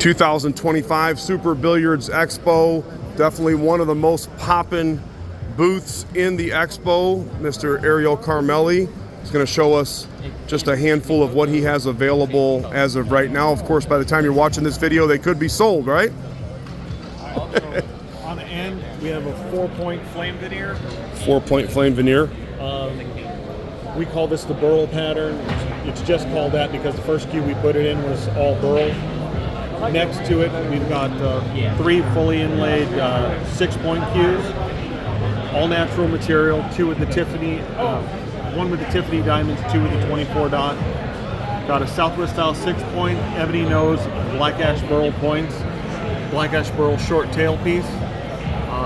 2025 Super Billiards Expo. Definitely one of the most poppin' booths in the Expo. Mr. Ariel Carmeli is going to show us just a handful of what he has available as of right now. Of course, by the time you're watching this video, they could be sold, right? On the end, we have a 4-point flame veneer. 4-point flame veneer. We call this the burl pattern. It's just called that because the first cue we put it in was all burl. Next to it, we've got 3 fully inlaid 6-point cues, all natural material, 2 with the Tiffany, 1 with the Tiffany diamonds, 2 with the 24 dot. Got a Southwest style 6-point, ebony nose, black ash burl points, black ash burl short tail piece.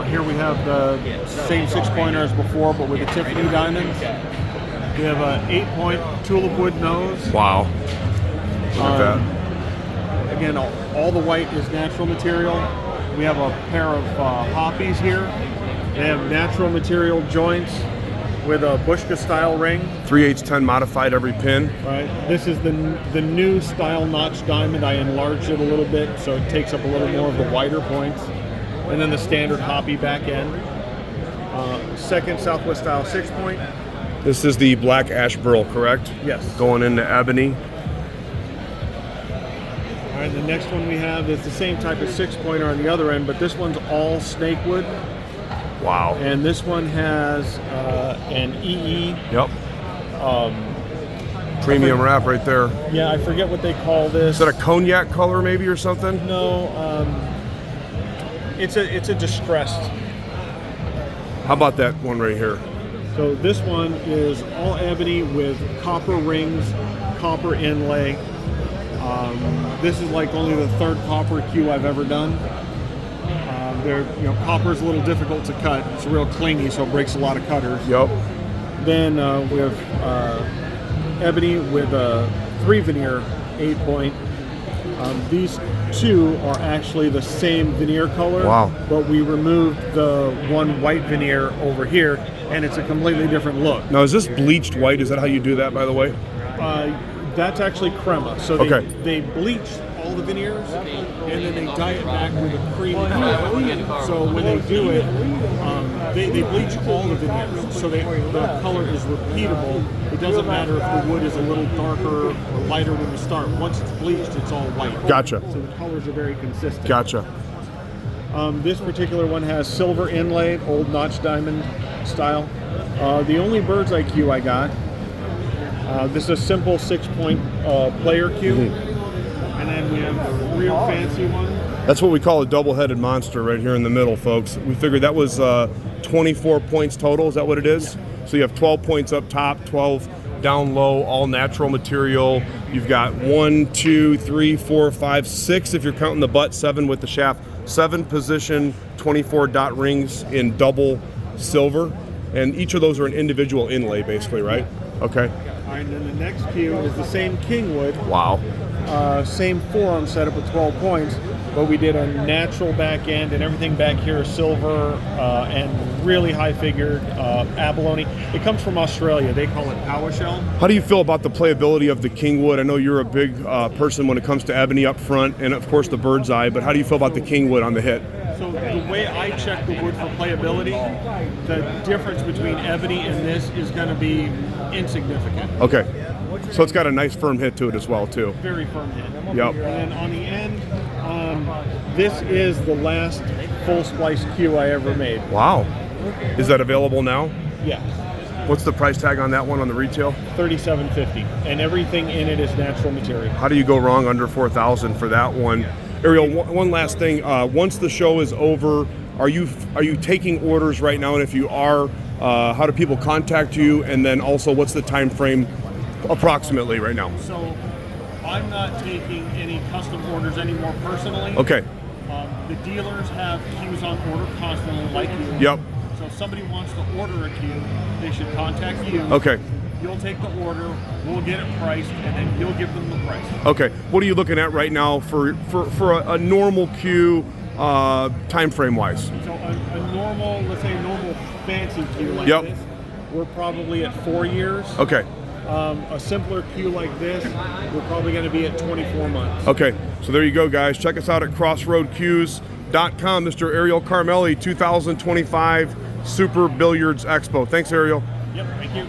Here we have the same 6-pointer as before, but with the Tiffany diamonds. We have an 8-point tulip wood nose. Wow. Look at that. Again, all the white is natural material. We have a pair of hoppies here. They have natural material joints with a Bushka style ring. 3/8-10 modified every pin. Right. This is the new style notch diamond. I enlarged it a little bit so it takes up a little more of the wider points. And then the standard hoppy back end. Second Southwest style 6-point. This is the black ash burl, correct? Yes. Going into ebony. All right, the next one we have is the same type of 6-pointer on the other end, but this one's all snakewood. Wow. And this one has an EE. Yep. Premium wrap right there. Yeah, I forget what they call this. Is that a cognac color maybe or something? No, it's a distressed. How about that one right here? So this one is all ebony with copper rings, copper inlay. This is like only the 3rd copper cue I've ever done. Copper's a little difficult to cut. It's real clingy, so it breaks a lot of cutters. Yep. Then we have ebony with a 3 veneer 8-point. These 2 are actually the same veneer color. Wow. But we removed the 1 white veneer over here, and it's a completely different look. Now, is this bleached white? Is that how you do that, by the way? That's actually crema. So they bleach all the veneers, and then they dye it back with a cream color. So when they do it, they bleach all the veneers. So the color is repeatable. It doesn't matter if the wood is a little darker or lighter when you start. Once it's bleached, it's all white. Gotcha. So the colors are very consistent. Gotcha. This particular one has silver inlaid, old notch diamond style. The only bird's eye cue I got. This is a simple 6-point player cue. And then we have the real fancy one. That's what we call a double-headed monster right here in the middle, folks. We figured that was 24 points total. Is that what it is? Yeah. So you have 12 points up top, 12 down low, all natural material. You've got 1, 2, 3, 4, 5, 6 if you're counting the butt, 7 with the shaft. 7 position, 24 dot rings in double silver. And each of those are an individual inlay, basically, right? Okay. All right, and then the next cue is the same kingwood. Wow. Same forearm setup with 12 points, but we did a natural back end, and everything back here is silver and really high figured abalone. It comes from Australia. They call it power shell. How do you feel about the playability of the kingwood? I know you're a big person when it comes to ebony up front, and of course the bird's eye, but how do you feel about the kingwood on the hit? So the way I check the wood for playability, the difference between ebony and this is going to be insignificant. Okay. So it's got a nice firm hit to it as well, too. Very firm hit. Yep. And then on the end, this is the last full splice cue I ever made. Wow. Is that available now? Yeah. What's the price tag on that one on the retail? $37.50. And everything in it is natural material. How do you go wrong under $4,000 for that one? Ariel, one last thing. Once the show is over, are you taking orders right now? And if you are, how do people contact you? And then also, what's the time frame approximately right now? So I'm not taking any custom orders anymore personally. Okay. The dealers have cues on order constantly, like you. Yep. So if somebody wants to order a cue, they should contact you. Okay. You'll take the order, we'll get it priced, and then you'll give them the price. Okay. What are you looking at right now for a normal cue, time frame wise? So a normal, let's say normal fancy cue like Yep. this, we're probably at 4 years. Okay. A simpler cue like this, we're probably going to be at 24 months. Okay, so there you go, guys. Check us out at crossroadcues.com. Mr. Ariel Carmeli, 2025 Super Billiards Expo. Thanks, Ariel. Yep, thank you.